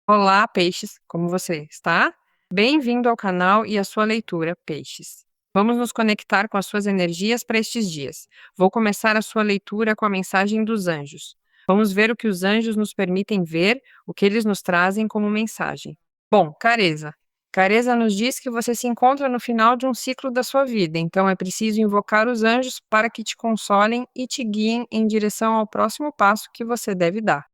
Olá, peixes, como você está? Bem-vindo ao canal e à sua leitura, peixes. Vamos nos conectar com as suas energias para estes dias. Vou começar a sua leitura com a mensagem dos anjos. Vamos ver o que os anjos nos permitem ver, o que eles nos trazem como mensagem. Bom, Careza. Careza nos diz que você se encontra no final de um ciclo da sua vida, então é preciso invocar os anjos para que te consolem e te guiem em direção ao próximo passo que você deve dar.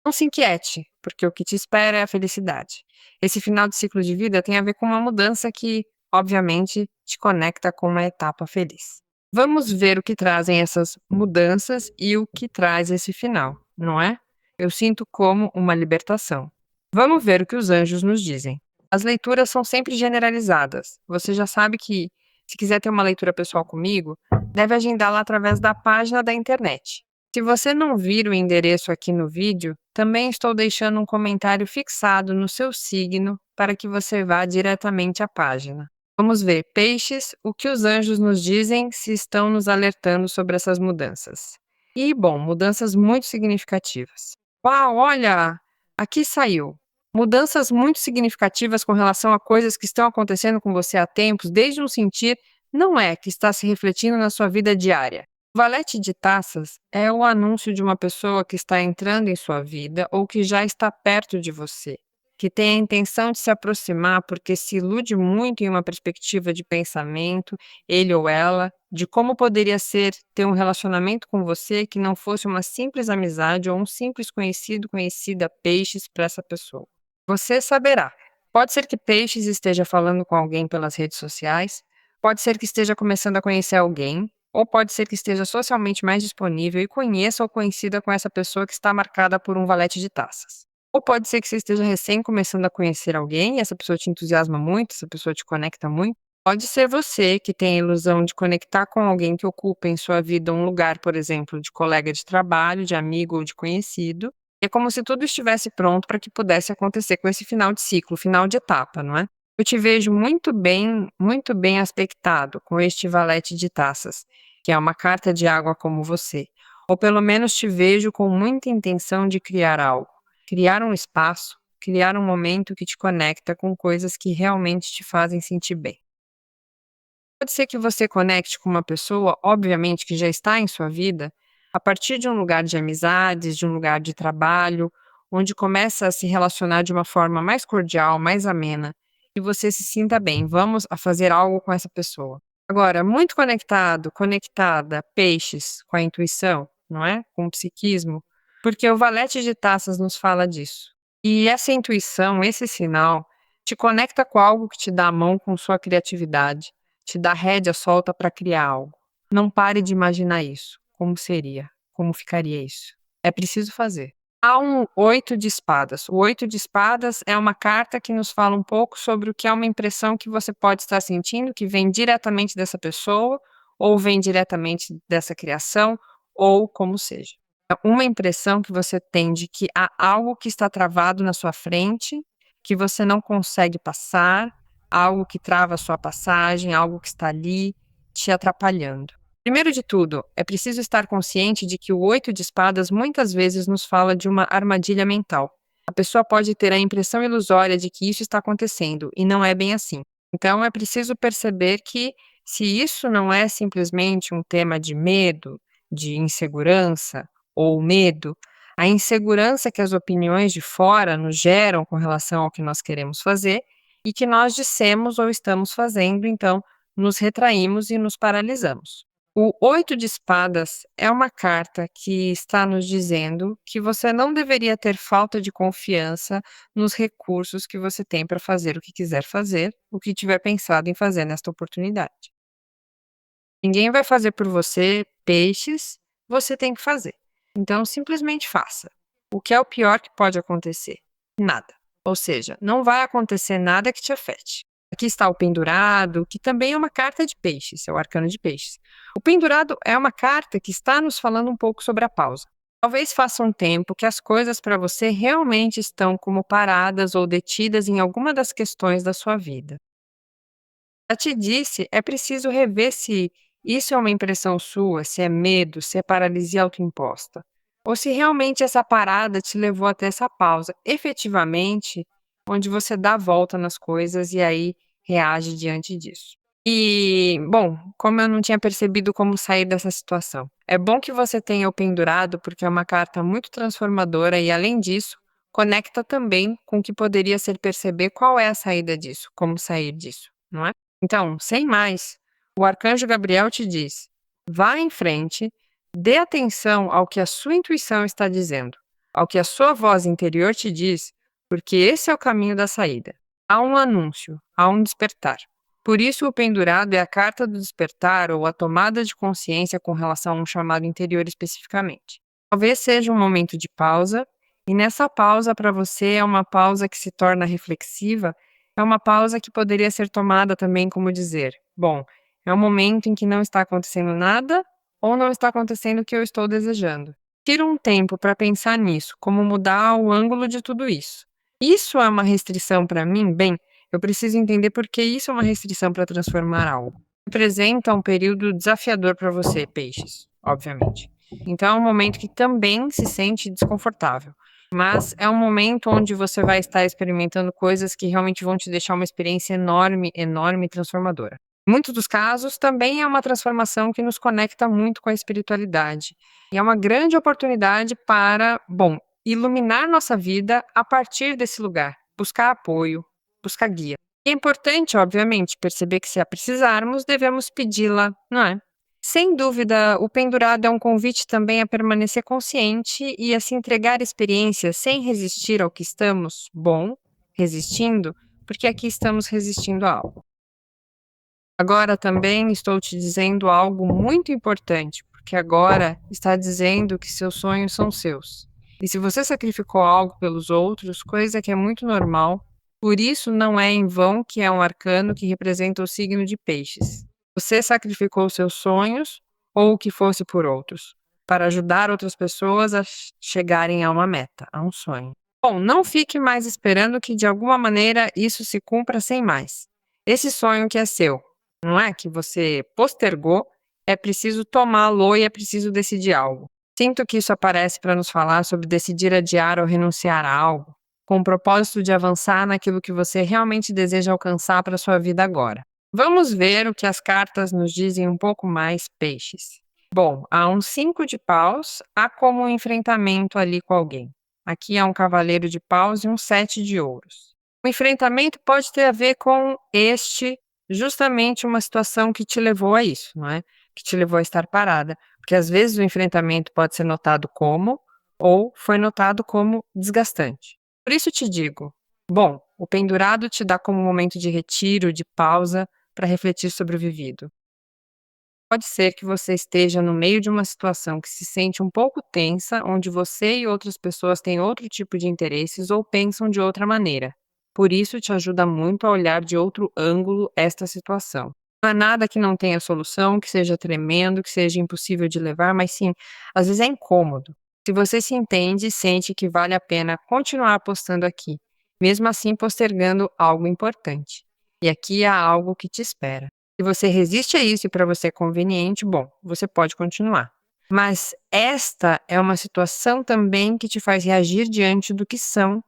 Não se inquiete, porque o que te espera é a felicidade. Esse final de ciclo de vida tem a ver com uma mudança que, obviamente, te conecta com uma etapa feliz. Vamos ver o que trazem essas mudanças e o que traz esse final, não é? Eu sinto como uma libertação. Vamos ver o que os anjos nos dizem. As leituras são sempre generalizadas. Você já sabe que, se quiser ter uma leitura pessoal comigo, deve agendá-la através da página da internet. Se você não vir o endereço aqui no vídeo, também estou deixando um comentário fixado no seu signo para que você vá diretamente à página. Vamos ver, peixes, o que os anjos nos dizem se estão nos alertando sobre essas mudanças. E, bom, mudanças muito significativas. Uau, olha! Aqui saiu. Mudanças muito significativas com relação a coisas que estão acontecendo com você há tempos, desde um sentir, não é que está se refletindo na sua vida diária. O valete de taças é o anúncio de uma pessoa que está entrando em sua vida ou que já está perto de você, que tem a intenção de se aproximar porque se ilude muito em uma perspectiva de pensamento, ele ou ela, de como poderia ser ter um relacionamento com você que não fosse uma simples amizade ou um simples conhecido, conhecida peixes para essa pessoa. Você saberá. Pode ser que peixes esteja falando com alguém pelas redes sociais, pode ser que esteja começando a conhecer alguém, ou pode ser que esteja socialmente mais disponível e conheça ou coincida com essa pessoa que está marcada por um valete de taças. Ou pode ser que você esteja recém começando a conhecer alguém e essa pessoa te entusiasma muito, essa pessoa te conecta muito. Pode ser você que tem a ilusão de conectar com alguém que ocupa em sua vida um lugar, por exemplo, de colega de trabalho, de amigo ou de conhecido. É como se tudo estivesse pronto para que pudesse acontecer com esse final de ciclo, final de etapa, não é? Eu te vejo muito bem aspectado com este valete de taças, que é uma carta de água como você. Ou pelo menos te vejo com muita intenção de criar algo, criar um espaço, criar um momento que te conecta com coisas que realmente te fazem sentir bem. Pode ser que você conecte com uma pessoa, obviamente, que já está em sua vida, a partir de um lugar de amizades, de um lugar de trabalho, onde começa a se relacionar de uma forma mais cordial, mais amena, e você se sinta bem. Vamos a fazer algo com essa pessoa. Agora, muito conectado, conectada, peixes, com a intuição, não é? Com o psiquismo, porque o valete de taças nos fala disso. E essa intuição, esse sinal, te conecta com algo que te dá a mão com sua criatividade, te dá rédea solta para criar algo. Não pare de imaginar isso. Como seria? Como ficaria isso? É preciso fazer. Há um oito de espadas. O oito de espadas é uma carta que nos fala um pouco sobre o que é uma impressão que você pode estar sentindo, que vem diretamente dessa pessoa, ou vem diretamente dessa criação, ou como seja. É uma impressão que você tem de que há algo que está travado na sua frente, que você não consegue passar, algo que trava a sua passagem, algo que está ali te atrapalhando. Primeiro de tudo, é preciso estar consciente de que o oito de espadas muitas vezes nos fala de uma armadilha mental. A pessoa pode ter a impressão ilusória de que isso está acontecendo, e não é bem assim. Então, é preciso perceber que, se isso não é simplesmente um tema de medo, de insegurança ou medo, a insegurança que as opiniões de fora nos geram com relação ao que nós queremos fazer e que nós dissemos ou estamos fazendo, então nos retraímos e nos paralisamos. O oito de espadas é uma carta que está nos dizendo que você não deveria ter falta de confiança nos recursos que você tem para fazer o que quiser fazer, o que tiver pensado em fazer nesta oportunidade. Ninguém vai fazer por você peixes, você tem que fazer. Então, simplesmente faça. O que é o pior que pode acontecer? Nada. Ou seja, não vai acontecer nada que te afete. Aqui está o pendurado, que também é uma carta de peixes, é o arcano de peixes. O pendurado é uma carta que está nos falando um pouco sobre a pausa. Talvez faça um tempo que as coisas para você realmente estão como paradas ou detidas em alguma das questões da sua vida. Já te disse, é preciso rever se isso é uma impressão sua, se é medo, se é paralisia autoimposta. ou se realmente essa parada te levou até essa pausa, efetivamente, onde você dá a volta nas coisas e aí reage diante disso. E, bom, como eu não tinha percebido como sair dessa situação, é bom que você tenha o pendurado, porque é uma carta muito transformadora e, além disso, conecta também com o que poderia ser perceber qual é a saída disso, como sair disso, não é? Então, sem mais, o arcanjo Gabriel te diz: vá em frente, dê atenção ao que a sua intuição está dizendo, ao que a sua voz interior te diz, porque esse é o caminho da saída. Há um anúncio, há um despertar. Por isso, o pendurado é a carta do despertar ou a tomada de consciência com relação a um chamado interior especificamente. Talvez seja um momento de pausa, e nessa pausa, para você, é uma pausa que se torna reflexiva, é uma pausa que poderia ser tomada também como dizer: bom, é um momento em que não está acontecendo nada ou não está acontecendo o que eu estou desejando. Tira um tempo para pensar nisso, como mudar o ângulo de tudo isso. Isso é uma restrição para mim? Bem, eu preciso entender por que isso é uma restrição para transformar algo. Representa um período desafiador para você, peixes, obviamente. Então é um momento que também se sente desconfortável. Mas é um momento onde você vai estar experimentando coisas que realmente vão te deixar uma experiência enorme, enorme e transformadora. Em muitos dos casos, também é uma transformação que nos conecta muito com a espiritualidade. E é uma grande oportunidade para, bom, iluminar nossa vida a partir desse lugar, buscar apoio, buscar guia. E é importante, obviamente, perceber que se a precisarmos, devemos pedi-la, não é? Sem dúvida, o pendurado é um convite também a permanecer consciente e a se entregar experiências sem resistir ao que estamos, bom, resistindo, porque aqui estamos resistindo a algo. Agora também estou te dizendo algo muito importante, porque agora está dizendo que seus sonhos são seus. E se você sacrificou algo pelos outros, coisa que é muito normal, por isso não é em vão que é um arcano que representa o signo de Peixes. Você sacrificou seus sonhos, ou o que fosse por outros, para ajudar outras pessoas a chegarem a uma meta, a um sonho. Bom, não fique mais esperando que de alguma maneira isso se cumpra sem mais. Esse sonho que é seu, não é, que você postergou, é preciso tomá-lo e é preciso decidir algo. Sinto que isso aparece para nos falar sobre decidir adiar ou renunciar a algo, com o propósito de avançar naquilo que você realmente deseja alcançar para sua vida agora. Vamos ver o que as cartas nos dizem um pouco mais, peixes. Bom, há um 5 de paus, há como um enfrentamento ali com alguém. Aqui há um cavaleiro de paus e um 7 de ouros. O enfrentamento pode ter a ver com justamente uma situação que te levou a isso, não é? Que te levou a estar parada. Porque às vezes o enfrentamento pode ser notado como, ou foi notado como desgastante. Por isso te digo, bom, o pendurado te dá como um momento de retiro, de pausa, para refletir sobre o vivido. Pode ser que você esteja no meio de uma situação que se sente um pouco tensa, onde você e outras pessoas têm outro tipo de interesses ou pensam de outra maneira. Por isso, te ajuda muito a olhar de outro ângulo esta situação. Não é nada que não tenha solução, que seja tremendo, que seja impossível de levar, mas sim, às vezes é incômodo. Se você se entende e sente que vale a pena continuar apostando aqui, mesmo assim postergando algo importante. E aqui há algo que te espera. Se você resiste a isso e para você é conveniente, bom, você pode continuar. Mas esta é uma situação também que te faz reagir diante do que são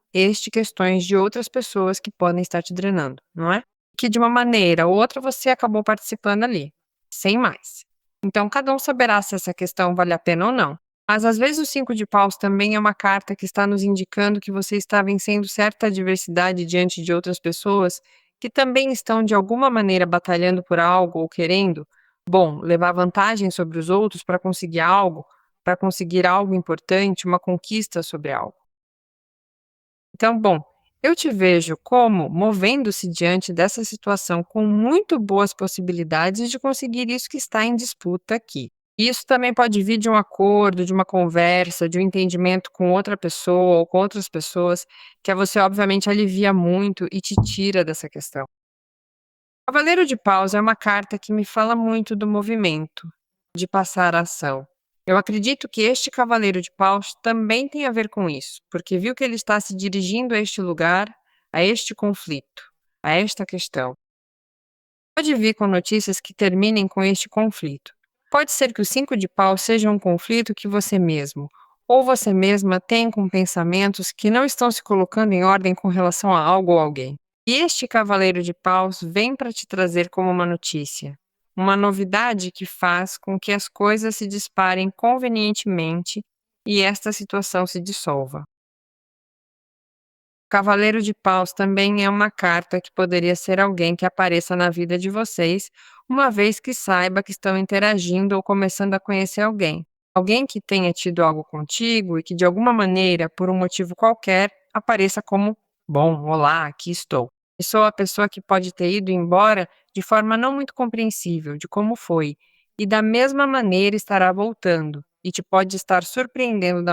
questões de outras pessoas que podem estar te drenando, não é? Que de uma maneira ou outra você acabou participando ali, sem mais. Então cada um saberá se essa questão vale a pena ou não. Mas às vezes o 5 de paus também é uma carta que está nos indicando que você está vencendo certa adversidade diante de outras pessoas que também estão de alguma maneira batalhando por algo ou querendo, bom, levar vantagem sobre os outros para conseguir algo importante, uma conquista sobre algo. Então, bom, eu te vejo como movendo-se diante dessa situação com muito boas possibilidades de conseguir isso que está em disputa aqui. Isso também pode vir de um acordo, de uma conversa, de um entendimento com outra pessoa ou com outras pessoas, que a você obviamente alivia muito e te tira dessa questão. Cavaleiro de Paus é uma carta que me fala muito do movimento, de passar a ação. Eu acredito que este Cavaleiro de Paus também tem a ver com isso, porque viu que ele está se dirigindo a este lugar, a este conflito, a esta questão. Pode vir com notícias que terminem com este conflito. Pode ser que o 5 de Paus seja um conflito que você mesmo, ou você mesma tem com pensamentos que não estão se colocando em ordem com relação a algo ou alguém. E este cavaleiro de paus vem para te trazer como uma notícia, uma novidade que faz com que as coisas se disparem convenientemente e esta situação se dissolva. Cavaleiro de Paus também é uma carta que poderia ser alguém que apareça na vida de vocês, uma vez que saiba que estão interagindo ou começando a conhecer alguém. Alguém que tenha tido algo contigo e que, de alguma maneira, por um motivo qualquer, apareça como: bom, olá, aqui estou. E sou a pessoa que pode ter ido embora de forma não muito compreensível de como foi, e da mesma maneira estará voltando, e te pode estar surpreendendo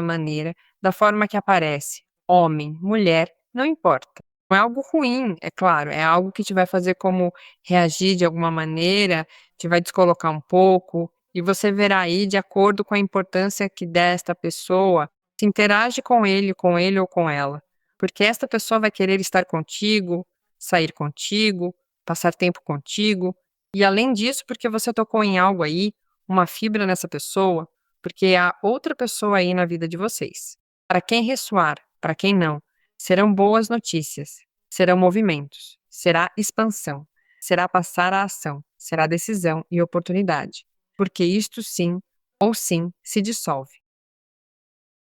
da forma que aparece. Homem, mulher, não importa. Não é algo ruim, é claro, é algo que te vai fazer como reagir de alguma maneira, te vai descolocar um pouco, e você verá aí de acordo com a importância que desta pessoa, se interage com ele ou com ela. Porque esta pessoa vai querer estar contigo, sair contigo, passar tempo contigo, e além disso, porque você tocou em algo aí, uma fibra nessa pessoa, porque há outra pessoa aí na vida de vocês. Para quem ressoar, para quem não, serão boas notícias, serão movimentos, será expansão, será passar a ação, será decisão e oportunidade, porque isto sim ou sim se dissolve.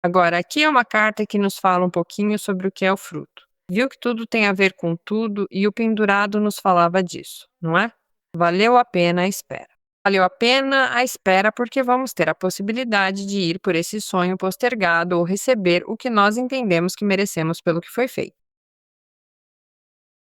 Agora, aqui é uma carta que nos fala um pouquinho sobre o que é o fruto. Viu que tudo tem a ver com tudo e o pendurado nos falava disso, não é? Valeu a pena a espera. Valeu a pena a espera porque vamos ter a possibilidade de ir por esse sonho postergado ou receber o que nós entendemos que merecemos pelo que foi feito.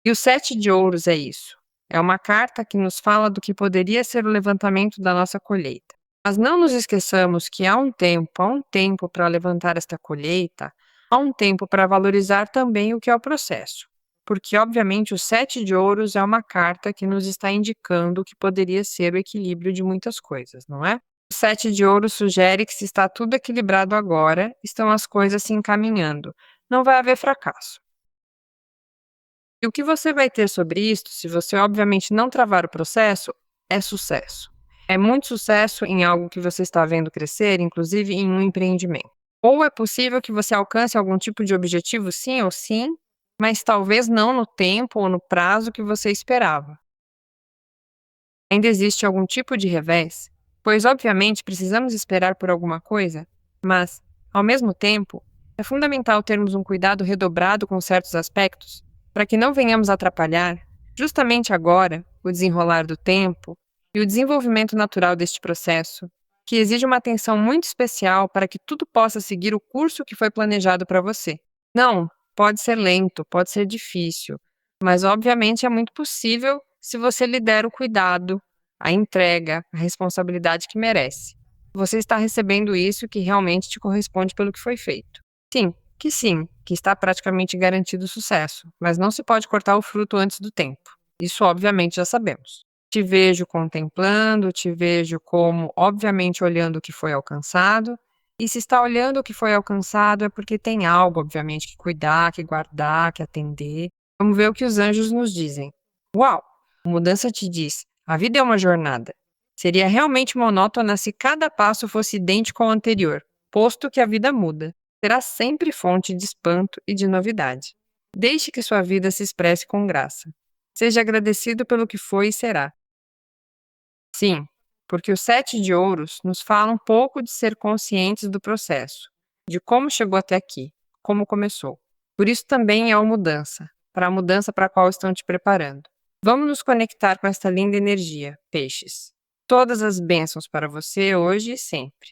E o sete de ouros é isso. É uma carta que nos fala do que poderia ser o levantamento da nossa colheita. Mas não nos esqueçamos que há um tempo para levantar esta colheita, há um tempo para valorizar também o que é o processo. Porque, obviamente, o sete de ouros é uma carta que nos está indicando o que poderia ser o equilíbrio de muitas coisas, não é? O sete de ouros sugere que se está tudo equilibrado agora, estão as coisas se encaminhando. Não vai haver fracasso. E o que você vai ter sobre isto, se você obviamente não travar o processo, é sucesso. É muito sucesso em algo que você está vendo crescer, inclusive em um empreendimento. Ou é possível que você alcance algum tipo de objetivo, sim ou sim, mas talvez não no tempo ou no prazo que você esperava. Ainda existe algum tipo de revés? Pois, obviamente, precisamos esperar por alguma coisa, mas, ao mesmo tempo, é fundamental termos um cuidado redobrado com certos aspectos, para que não venhamos atrapalhar, justamente agora, o desenrolar do tempo e o desenvolvimento natural deste processo, que exige uma atenção muito especial para que tudo possa seguir o curso que foi planejado para você. Não, pode ser lento, pode ser difícil, mas obviamente é muito possível se você lhe der o cuidado, a entrega, a responsabilidade que merece. Você está recebendo isso que realmente te corresponde pelo que foi feito. Sim, que está praticamente garantido o sucesso, mas não se pode cortar o fruto antes do tempo. Isso obviamente já sabemos. Te vejo contemplando, te vejo como, obviamente, olhando o que foi alcançado. E se está olhando o que foi alcançado é porque tem algo, obviamente, que cuidar, que guardar, que atender. Vamos ver o que os anjos nos dizem. Uau! A mudança te diz: a vida é uma jornada. Seria realmente monótona se cada passo fosse idêntico ao anterior, posto que a vida muda. Será sempre fonte de espanto e de novidade. Deixe que sua vida se expresse com graça. Seja agradecido pelo que foi e será. Sim, porque o sete de ouros nos fala um pouco de ser conscientes do processo, de como chegou até aqui, como começou. Por isso também é uma mudança, para a mudança para a qual estão te preparando. Vamos nos conectar com esta linda energia, peixes. Todas as bênçãos para você hoje e sempre.